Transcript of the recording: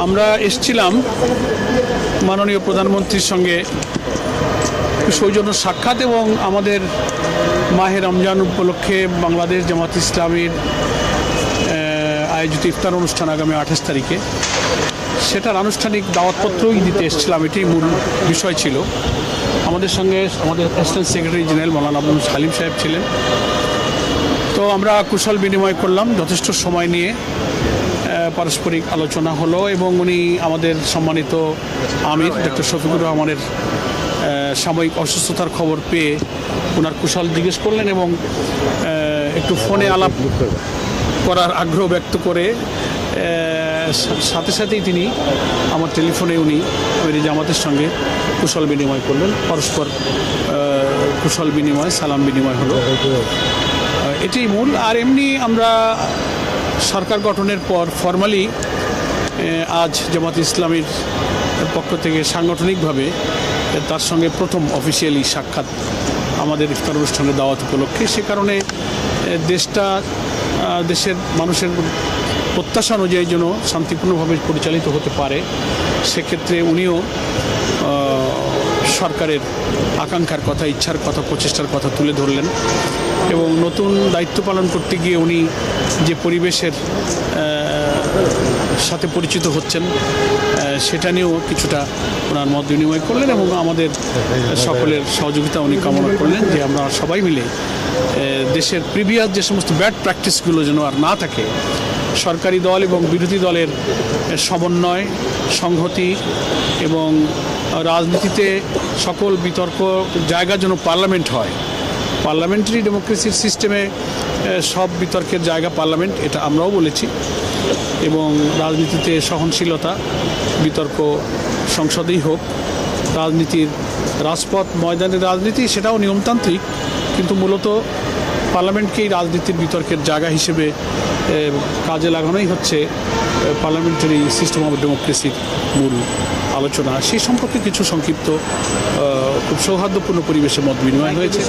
আমরা এসেছিলাম মাননীয় প্রধানমন্ত্রীর সঙ্গে সৌজন্য সাক্ষাৎ এবং আমাদের মাহে রমজান উপলক্ষে বাংলাদেশ জামাত ইসলামীর আয়োজিত ইফতার অনুষ্ঠান আগামী 28 তারিখে সেটার আনুষ্ঠানিক দাওয়াতপত্রই দিতে এসেছিলাম। এটাই মূল বিষয় ছিল। আমাদের সঙ্গে আমাদের অ্যাসিস্ট্যান্ট সেক্রেটারি জেনারেল মৌলানা আব্দুল হালিম সাহেব ছিলেন। তো আমরা কুশল বিনিময় করলাম, যথেষ্ট সময় নিয়ে পারস্পরিক আলোচনা হলো এবং উনি আমাদের সম্মানিত আমির ডক্টর শফিকুর রহমানের সাময়িক অসুস্থতার খবর পেয়ে ওনার কুশল জিজ্ঞেস করলেন এবং একটু ফোনে আলাপ করার আগ্রহ ব্যক্ত করে সাথে সাথেই তিনি আমার টেলিফোনে উনি জামাতের সঙ্গে কুশল বিনিময় করলেন। পরস্পর কুশল বিনিময় সালাম বিনিময় হলো, এটাই মূল। আর এমনি আমরা সরকার গঠনের পর ফরমালি আজ জামাত ইসলামীর পক্ষ থেকে সাংগঠনিকভাবে তার সঙ্গে প্রথম অফিসিয়ালি সাক্ষাৎ আমাদের ইফতার অনুষ্ঠানের দাওয়াত উপলক্ষে। সে কারণে দেশের মানুষের প্রত্যাশা অনুযায়ী যেন শান্তিপূর্ণভাবে পরিচালিত হতে পারে, সেক্ষেত্রে উনিও সরকারের আকাঙ্ক্ষার কথা, ইচ্ছার কথা, প্রচেষ্টার কথা তুলে ধরলেন এবং নতুন দায়িত্ব পালন করতে গিয়ে উনি যে পরিবেশের সাথে পরিচিত হচ্ছেন সেটা নিয়েও কিছুটা ওনার মত বিনিময় করলেন এবং আমাদের সকলের সহযোগিতা উনি কামনা করলেন যে আমরা সবাই মিলে দেশের প্রিভিয়াস যে সমস্ত ব্যাড প্র্যাকটিসগুলো যেন আর না থাকে, সরকারি দল এবং বিরোধী দলের সমন্বয়, সংহতি এবং রাজনীতিতে সকল বিতর্ক জায়গা যেন পার্লামেন্ট হয়। পার্লামেন্টারি ডেমোক্রেসির সিস্টেমে সব বিতর্কের জায়গা পার্লামেন্ট, এটা আমরাও বলেছি। এবং রাজনীতিতে সহনশীলতা, বিতর্ক সংসদেই হোক, রাজনীতির রাজপথ ময়দানের রাজনীতি সেটাও নিয়মতান্ত্রিক, কিন্তু মূলত পার্লামেন্টকেই রাজনীতির বিতর্কের জায়গা হিসেবে কাজে লাগানোই হচ্ছে পার্লামেন্টারি সিস্টেম অফ ডেমোক্রেসির মূল আলোচনা। সেই সম্পর্কে কিছু সংক্ষিপ্ত খুব সৌহার্দ্যপূর্ণ পরিবেশে মত বিনিময় হয়েছে।